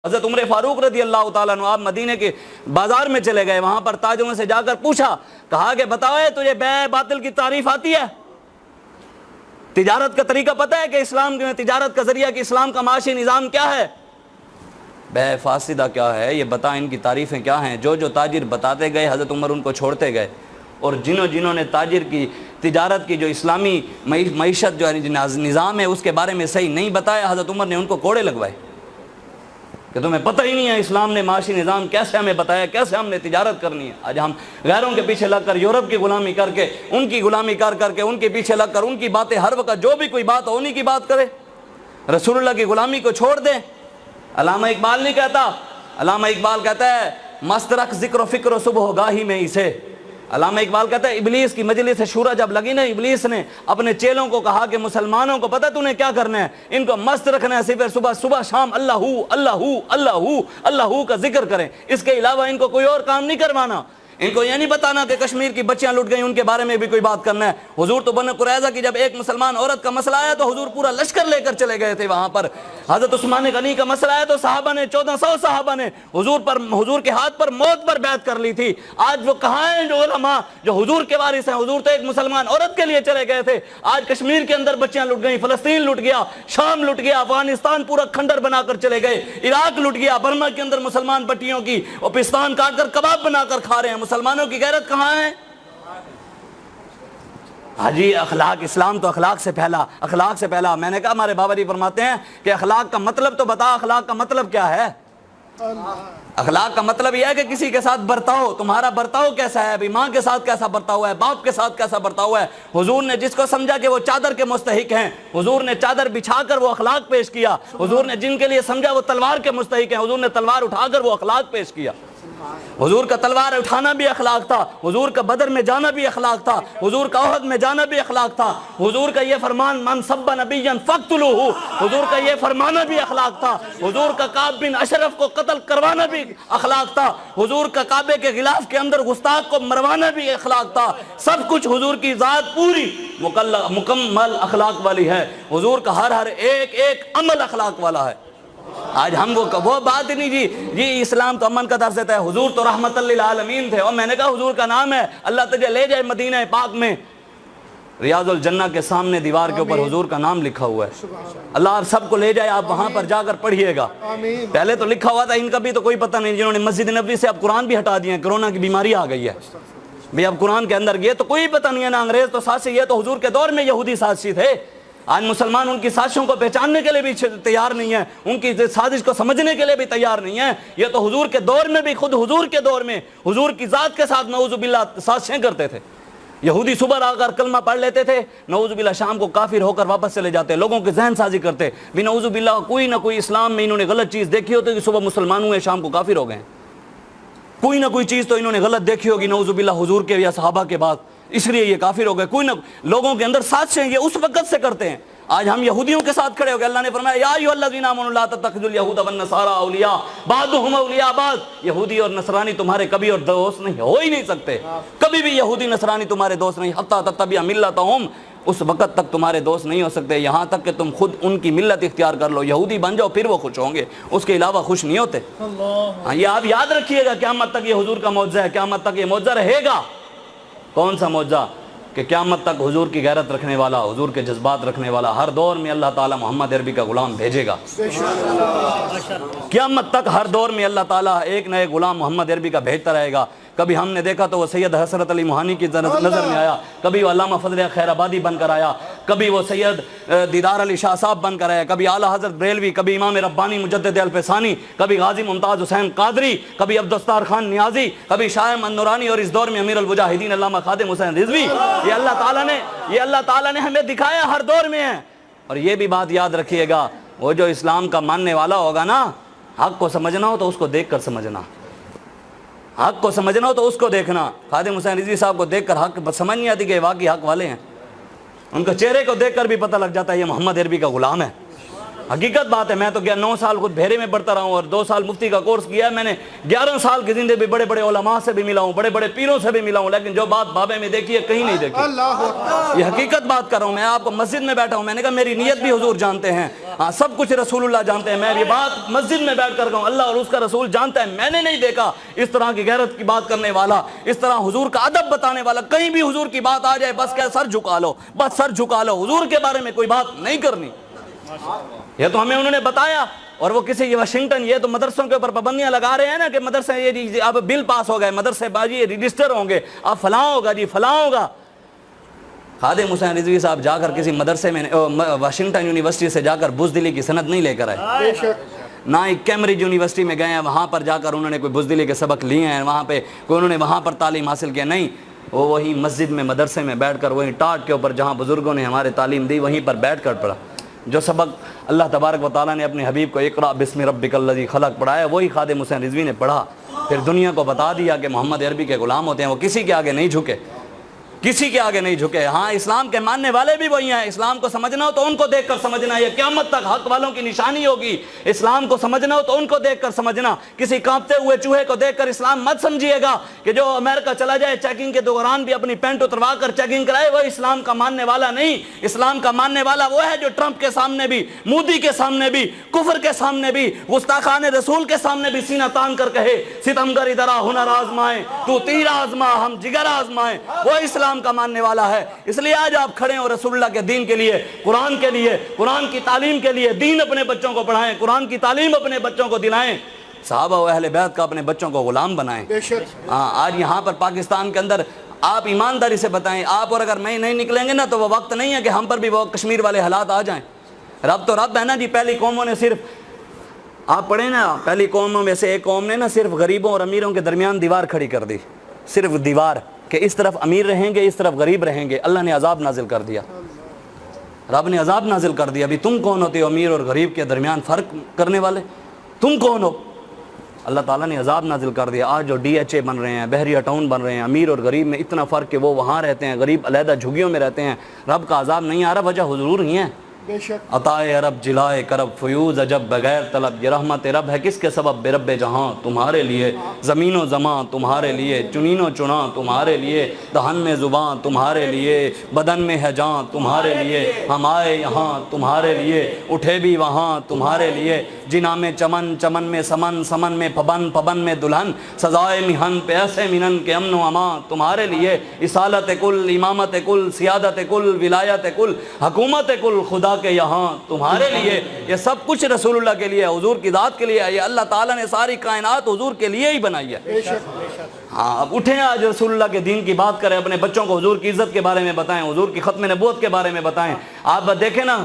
حضرت عمر فاروق رضی اللہ تعالیٰ عنہ آپ مدینے کے بازار میں چلے گئے، وہاں پر تاجروں سے جا کر پوچھا، کہا کہ بتاؤ تجھے بیع باطل کی تعریف آتی ہے؟ تجارت کا طریقہ پتہ ہے کہ اسلام میں تجارت کا ذریعہ کہ اسلام کا معاشی نظام کیا ہے؟ بیع فاسدہ کیا ہے یہ بتا، ان کی تعریفیں کیا ہیں؟ جو تاجر بتاتے گئے حضرت عمر ان کو چھوڑتے گئے، اور جنہوں نے تاجر کی تجارت کی جو اسلامی معیشت جو نظام ہے اس کے بارے میں صحیح نہیں بتایا، حضرت عمر نے ان کو کوڑے لگوائے کہ تمہیں پتہ ہی نہیں ہے اسلام نے معاشی نظام کیسے ہمیں بتایا، کیسے ہم نے تجارت کرنی ہے۔ آج ہم غیروں کے پیچھے لگ کر، یورپ کی غلامی کر کے، ان کی غلامی کر کے، ان کے پیچھے لگ کر ان کی باتیں ہر وقت جو بھی کوئی بات ہو انہی کی بات کرے، رسول اللہ کی غلامی کو چھوڑ دیں۔ علامہ اقبال نہیں کہتا، علامہ اقبال کہتا ہے مست رکھ ذکر و فکر و صبح گاہی میں اسے۔ علامہ اقبال کہتا ہے ابلیس کی مجلس شورا جب لگی نا، ابلیس نے اپنے چیلوں کو کہا کہ مسلمانوں کو پتہ تو نے کیا کرنا ہے، ان کو مست رکھنا ہے، صرف صبح شام اللہ اللہ کا ذکر کریں، اس کے علاوہ ان کو کوئی اور کام نہیں کروانا۔ ان کو یہ نہیں بتانا کہ کشمیر کی بچیاں لٹ گئیں ان کے بارے میں بھی کوئی بات کرنا ہے۔ حضور تو بنو قریظہ کی جب ایک مسلمان عورت کا مسئلہ آیا تو حضور پورا لشکر لے کر چلے گئے تھے وہاں پر۔ حضرت عثمان غنی کا مسئلہ آیا تو صحابہ نے 1400 صحابہ نے حضور کے ہاتھ پر موت پر بیعت کر لی تھی۔ آج وہ کہاں ہیں جو علماء جو حضور کے وارث ہیں؟ حضور تو ایک مسلمان عورت کے لیے چلے گئے تھے، آج کشمیر کے اندر بچیاں لٹ گئیں، فلسطین لٹ گیا، شام لٹ گیا، افغانستان پورا کھنڈر بنا کر چلے گئے، عراق لٹ گیا، برما کے اندر مسلمان بٹیوں کی اور پستان کاٹ کر کباب بنا کر کھا رہے ہیں۔ مسلمانوں کی غیرت کہاں ہے؟ حاجی اخلاق، اسلام تو اخلاق سے پہلا۔ میں نے کہا ہمارے بابا جی فرماتے ہیں کہ اخلاق کا مطلب تو بتا، اخلاق کا مطلب کیا ہے؟ اخلاق کا مطلب یہ ہے کہ کسی کے ساتھ برتاؤ، تمہارا برتاؤ کیسا ہے، ماں کے ساتھ کیسا برتاؤ ہے، باپ کے ساتھ کیسا برتاؤ ہے۔ حضور نے جس کو سمجھا کہ وہ چادر کے مستحق ہیں، حضور نے چادر بچھا کر وہ اخلاق پیش کیا۔ حضور نے جن کے لیے سمجھا وہ تلوار کے مستحق ہیں، حضور نے تلوار اٹھا کر وہ اخلاق پیش کیا۔ حضور کا تلوار اٹھانا بھی اخلاق تھا، حضور کا بدر میں جانا بھی اخلاق تھا، حضور کا احد میں جانا بھی اخلاق تھا، حضور کا یہ فرمان من سب نبیا فاقتلوہ، حضور کا یہ فرمانا بھی اخلاق تھا، حضور کا کعب بن اشرف کو قتل کروانا بھی اخلاق تھا، حضور کا کعبے کے غلاف کے اندر گستاخ کو مروانا بھی اخلاق تھا۔ سب کچھ حضور کی ذات پوری مکمل اخلاق والی ہے، حضور کا ہر ایک عمل اخلاق والا ہے۔ آج ہم وہ بات نہیں جی اسلام تو امن کا درس دیتا ہے، حضور تو رحمت للعالمین تھے۔ اور میں نے کہا حضور کا نام ہے، اللہ تجھے لے جائے مدینہ پاک میں، ریاض الجنہ کے سامنے دیوار کے اوپر حضور کا نام لکھا ہوا ہے، اللہ آپ سب کو لے جائے، آپ وہاں پر جا کر پڑھیے گا۔ پہلے تو لکھا ہوا تھا، ان کا بھی تو کوئی پتہ نہیں، جنہوں نے مسجد نبوی سے اب قرآن بھی ہٹا دیے ہیں، کرونا کی بیماری آ گئی ہے بھی اب قرآن کے اندر یہ تو کوئی پتہ نہیں ہے، نہ انگریز تو سازشی، یہ تو حضور کے دور میں یہودی سازشی تھے۔ آج مسلمان ان کی سازشوں کو پہچاننے کے لیے بھی تیار نہیں ہے، ان کی سازش کو سمجھنے کے لیے بھی تیار نہیں ہے۔ یہ تو حضور کے دور میں بھی، خود حضور کے دور میں حضور کی ذات کے ساتھ نعوذ باللہ سازشیں کرتے تھے۔ یہودی صبح آ کر کلمہ پڑھ لیتے تھے، نعوذ باللہ شام کو کافر ہو کر واپس چلے جاتے، لوگوں کے ذہن سازی کرتے بھی نعوذ باللہ کوئی نہ کوئی اسلام میں انہوں نے غلط چیز دیکھی ہوتی کہ صبح مسلمان ہوئے شام کو کافر ہو گئے، کوئی نہ کوئی چیز تو انہوں نے غلط دیکھی ہوگی نعوذ باللہ حضور کے یا صحابہ کے بعد، اس لیے یہ کافر ہو گئے۔ کوئی نہ لوگوں کے اندر سازشیں یہ اس وقت سے کرتے ہیں۔ آج ہم یہودیوں کے ساتھ کھڑے ہو گئے، اللہ نے فرمایا یا ایھا الذین آمنوا لا تتخذوا اليہود والنصارى اولیاء بعضهم اولیاء بعض، یہودی اور نصرانی تمہارے کبھی اور دوست نہیں ہو ہی نہیں سکتے، کبھی بھی یہودی نصرانی تمہارے دوست نہیں، حتی تتبع ملتہم، اس وقت تک تمہارے دوست نہیں ہو سکتے یہاں تک کہ تم خود ان کی ملت اختیار کر لو، یہودی بن جاؤ پھر وہ خوش ہوں گے، اس کے علاوہ خوش نہیں ہوتے۔ ہاں یہ آپ یاد رکھیے گا، قیامت تک یہ حضور کا معجزہ ہے، قیامت تک یہ معجزہ رہے گا۔ کون سا معجزہ؟ کہ قیامت تک حضور کی غیرت رکھنے والا، حضور کے جذبات رکھنے والا ہر دور میں اللہ تعالیٰ محمد عربی کا غلام بھیجے گا۔ قیامت تک ہر دور میں اللہ تعالیٰ ایک نہ ایک غلام محمد عربی کا بھیجتا رہے گا۔ کبھی ہم نے دیکھا تو وہ سید حسرت علی موہانی کی نظر میں آیا، کبھی وہ علامہ فضل خیر آبادی بن کر آیا، کبھی وہ سید دیدار علی شاہ صاحب بن کر آیا، کبھی اعلیٰ حضرت بریلوی، کبھی امام ربانی مجدد الفسانی، کبھی غازی ممتاز حسین قادری، کبھی عبدالستار خان نیازی، کبھی شاہ احمد نورانی، اور اس دور میں امیر المجاہدین علامہ خادم حسین رضوی۔ یہ اللہ تعالیٰ نے ہمیں دکھایا ہر دور میں ہے۔ اور یہ بھی بات یاد رکھیے گا، وہ جو اسلام کا ماننے والا ہوگا نا، حق کو سمجھنا ہو تو اس کو دیکھ کر سمجھنا، حق کو سمجھنا ہو تو اس کو دیکھنا۔ خادم حسین رضوی صاحب کو دیکھ کر حق سمجھ نہیں آتی کہ واقعی حق والے ہیں، ان کو چہرے کو دیکھ کر بھی پتہ لگ جاتا ہے یہ محمد عربی کا غلام ہے۔ حقیقت بات ہے. میں تو 9 سال خود بھیرے میں پڑھتا رہا ہوں اور 2 سال مفتی کا کورس کیا ہے میں نے. 11 سال کی زندگی بڑے بڑے علماء سے بھی ملا ہوں, بڑے بڑے پیروں سے بھی ملا ہوں, لیکن جو بات بابے میں دیکھی ہے کہیں نہیں دیکھی. یہ حقیقت بات کر رہا ہوں. میں آپ کو مسجد میں بیٹھا ہوں, میں نے کہا میری نیت بھی حضور جانتے ہیں, ہاں سب کچھ رسول اللہ جانتے ہیں. میں یہ بات مسجد میں بیٹھ کر کہوں اللہ اور اس کا رسول جانتا ہے. میں نے نہیں دیکھا اس طرح کی غیرت کی بات کرنے والا, اس طرح حضور کا ادب بتانے والا. کہیں بھی حضور کی بات آ جائے بس کیا سر جھکا لو, بس سر جھکا لو, حضور کے بارے میں کوئی بات نہیں کرنی. یہ تو ہمیں انہوں نے بتایا. اور وہ کسی واشنگٹن, یہ تو مدرسوں کے اوپر پابندیاں لگا رہے ہیں نا کہ مدرسے یہ اب بل پاس ہو گئے, مدرسے باجی رجسٹر ہوں گے, اب فلاں ہوگا جی فلاں ہوگا. خادم حسین رضوی صاحب جا کر کسی مدرسے میں واشنگٹن یونیورسٹی سے جا کر بزدلی کی سند نہیں لے کر آئے, نہ ہی کیمبرج یونیورسٹی میں گئے ہیں وہاں پر جا کر انہوں نے کوئی بزدلی کے سبق لیے ہیں, وہاں پہ کوئی انہوں نے وہاں پر تعلیم حاصل کیا نہیں. وہ وہی مسجد میں مدرسے میں بیٹھ کر وہیں ٹاٹ کے اوپر جہاں بزرگوں نے ہمارے تعلیم دی وہیں پر بیٹھ کر پڑھا. جو سبق اللہ تبارک و تعالیٰ نے اپنے حبیب کو اقرأ بسم ربک الذی خلق پڑھایا وہی خادم حسین رضوی نے پڑھا. پھر دنیا کو بتا دیا کہ محمد عربی کے غلام ہوتے ہیں, وہ کسی کے آگے نہیں جھکے, کسی کے آگے نہیں جھکے. ہاں اسلام کے ماننے والے بھی وہی ہیں. اسلام کو سمجھنا ہو تو ان کو دیکھ کر سمجھنا, یہ قیامت تک حق والوں کی نشانی ہوگی. اسلام کو سمجھنا ہو تو ان کو دیکھ کر سمجھنا. کسی کانپتے ہوئے چوہے کو دیکھ کر اسلام مت سمجھیے گا کہ جو امریکہ چلا جائے چیکنگ کے دوران بھی اپنی پینٹ اتروا کر چیکنگ کرائے, وہ اسلام کا ماننے والا نہیں. اسلام کا ماننے والا وہ ہے جو ٹرمپ کے سامنے بھی, مودی کے سامنے بھی, کفر کے سامنے بھی, گستاخان رسول کے سامنے بھی سینہ تان کر کہے ستمگر ادھر آ ہنر آزمائیں, تو تیر آزما ہم جگر آزمائیں. وہ اسلام کا ماننے والا ہے. اس لیے آج آپ کھڑے ہو رسول اللہ کے دین کے لیے, قرآن کے لیے, قرآن کی تعلیم کے لیے. دین اپنے بچوں کو پڑھائیں, قرآن کی تعلیم اپنے بچوں کو دلائیں, صحابہ و اہل بیت کا اپنے بچوں کو غلام بنائیں. ہاں آج یہاں پر پاکستان کے اندر آپ ایمانداری سے بتائیں, آپ اور اگر میں نہیں نکلیں گے نا تو وہ وقت نہیں ہے کہ ہم پر بھی وہ کشمیر والے حالات آ جائیں. رب تو رب ہے نا جی. پہلی قوموں نے صرف, آپ پڑھیں نا, پہلی قوموں میں سے ایک قوم نے نا صرف غریبوں اور امیروں کے درمیان دیوار کھڑی کر دی, صرف دیوار, کہ اس طرف امیر رہیں گے اس طرف غریب رہیں گے. اللہ نے عذاب نازل کر دیا, رب نے عذاب نازل کر دیا. ابھی تم کون ہوتے ہو امیر اور غریب کے درمیان فرق کرنے والے, تم کون ہو؟ اللہ تعالیٰ نے عذاب نازل کر دیا. آج جو DHA بن رہے ہیں, بحریہ ٹاؤن بن رہے ہیں, امیر اور غریب میں اتنا فرق کہ وہ وہاں رہتے ہیں, غریب علیحدہ جھگیوں میں رہتے ہیں. رب کا عذاب نہیں آ رہا, وجہ حضور ہی ہے. عطائے رب جلائے کرب فیوز عجب بغیر طلب, یہ رحمت رب ہے کس کے سبب, بے رب جہاں تمہارے لیے, زمین و زمان تمہارے لیے, چنین و چنا تمہارے لیے, دہن میں زبان تمہارے لیے, بدن میں ہے جان تمہارے لیے, ہم آئے یہاں تمہارے لیے, اٹھے بھی وہاں تمہارے لیے, جنا میں چمن, چمن میں سمن, سمن میں پبن, پبن میں دلہن, سزائے مہن پہ ایسے منن کے امن و امان تمہارے لیے, اصالت کل, امامت کل, سیادت کل, ولایت کل, حکومت کل خدا کے یہاں تمہارے لیے. یہ سب کچھ رسول اللہ کے لیے, حضور کی ذات کے لیے. یہ اللہ تعالیٰ نے ساری کائنات حضور کے لیے ہی بنائی ہے. ہاں اب اٹھیں آج رسول اللہ کے دین کی بات کریں, اپنے بچوں کو حضور کی عزت کے بارے میں بتائیں, حضور کی ختم نبوت کے بارے میں بتائیں. آپ دیکھیں نا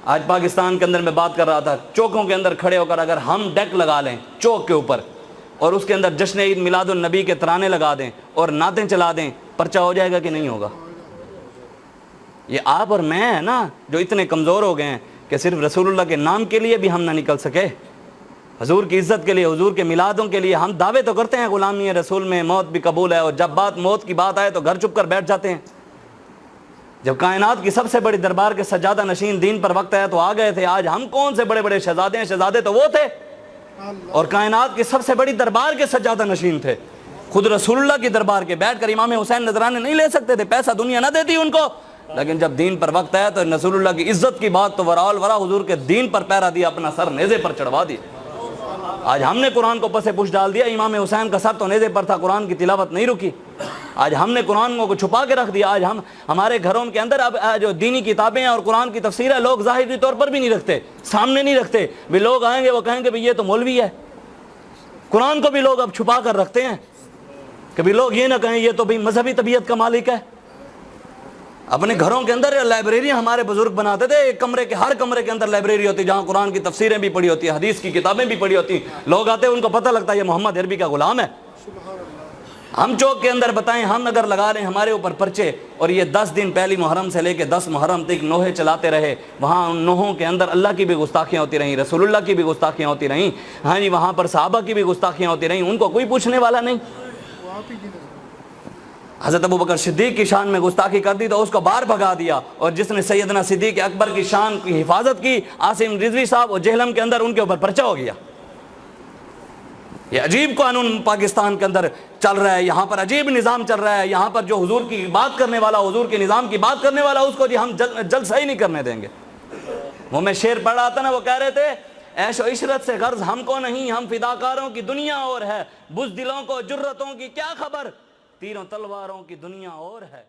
آج پاکستان کے اندر میں بات کر رہا تھا, چوکوں کے اندر کھڑے ہو کر اگر ہم ڈیک لگا لیں چوک کے اوپر اور اس کے اندر جشن عید میلاد النبی کے ترانے لگا دیں اور نعتیں چلا دیں, پرچہ ہو جائے گا کہ نہیں ہوگا؟ یہ آپ اور میں ہیں نا جو اتنے کمزور ہو گئے ہیں کہ صرف رسول اللہ کے نام کے لیے بھی ہم نہ نکل سکے, حضور کی عزت کے لیے, حضور کے میلادوں کے لیے. ہم دعوے تو کرتے ہیں غلامی رسول میں موت بھی قبول ہے, اور جب موت کی بات آئے تو گھر چپ کر بیٹھ جاتے ہیں. جب کائنات کی سب سے بڑی دربار کے سجادہ نشین دین پر وقت ہے تو آ گئے تھے. آج ہم کون سے بڑے بڑے شہزادے ہیں, شہزادے تو وہ تھے, اور کائنات کی سب سے بڑی دربار کے سجادہ نشین تھے. خود رسول اللہ کی دربار کے بیٹھ کر امام حسین نذرانے نہیں لے سکتے تھے, پیسہ دنیا نہ دیتی ان کو, لیکن جب دین پر وقت ہے تو رسول اللہ کی عزت کی بات تو ورا حضور کے دین پر پیرا دیا, اپنا سر نیزے پر چڑھوا دیا. آج ہم نے قرآن کو پس پوش ڈال دیا, امام حسین کا سر تو نیزے پر تھا, قرآن کی تلاوت نہیں رکی. آج ہم نے قرآن کو چھپا کے رکھ دیا. آج ہمارے گھروں کے اندر اب جو دینی کتابیں ہیں اور قرآن کی تفسیر ہے لوگ ظاہری طور پر بھی نہیں رکھتے, سامنے نہیں رکھتے. بھی لوگ آئیں گے وہ کہیں گے بھی یہ تو مولوی ہے. قرآن کو بھی لوگ اب چھپا کر رکھتے ہیں کہ بھی لوگ یہ نہ کہیں یہ تو بھی مذہبی طبیعت کا مالک ہے. اپنے گھروں کے اندر لائبریری ہمارے بزرگ بناتے تھے, ایک کمرے کے, ہر کمرے کے اندر لائبریری ہوتی جہاں قرآن کی تفسیریں بھی پڑھی ہوتی ہیں, حدیث کی کتابیں بھی پڑھی ہوتی ہیں. لوگ آتے ہیں ان کو پتہ لگتا ہے یہ محمد عربی کا غلام ہے. ہم چوک کے اندر بتائیں, ہم اگر لگا رہے ہیں ہمارے اوپر پرچے, اور یہ 10 دن پہلی محرم سے لے کے 10 محرم تک نوحے چلاتے رہے, وہاں ان نوحوں کے اندر اللہ کی بھی گستاخیاں ہوتی رہیں, رسول اللہ کی بھی گستاخیاں ہوتی رہیں, ہاں جی وہاں پر صحابہ کی بھی گستاخیاں ہوتی رہیں, ان کو کوئی پوچھنے والا نہیں. حضرت ابوبکر صدیق کی شان میں گستاخی کر دی تو اس کو باہر بھگا دیا، اور جس نے سیدنا صدیق اکبر کی شان کی حفاظت کی، عاصم رضوی صاحب، اور جہلم کے اندر ان کے اوپر پرچہ ہو گیا۔ یہ عجیب قانون پاکستان کے اندر چل رہا ہے، یہاں پر عجیب نظام چل رہا ہے، یہاں پر جو حضور کی بات کرنے والا، حضور کے نظام کی بات کرنے والا، اس کو جی ہم جلسہ ہی نہیں کرنے دیں گے۔ وہ میں شعر پڑھ رہا تھا نا، وہ کہہ رہے تھے عیش و عشرت سے غرض ہم کو نہیں، ہم فداکاروں کی دنیا اور ہے، بزدلوں کو جرتوں کی کیا خبر، تیروں تلواروں کی دنیا اور ہے۔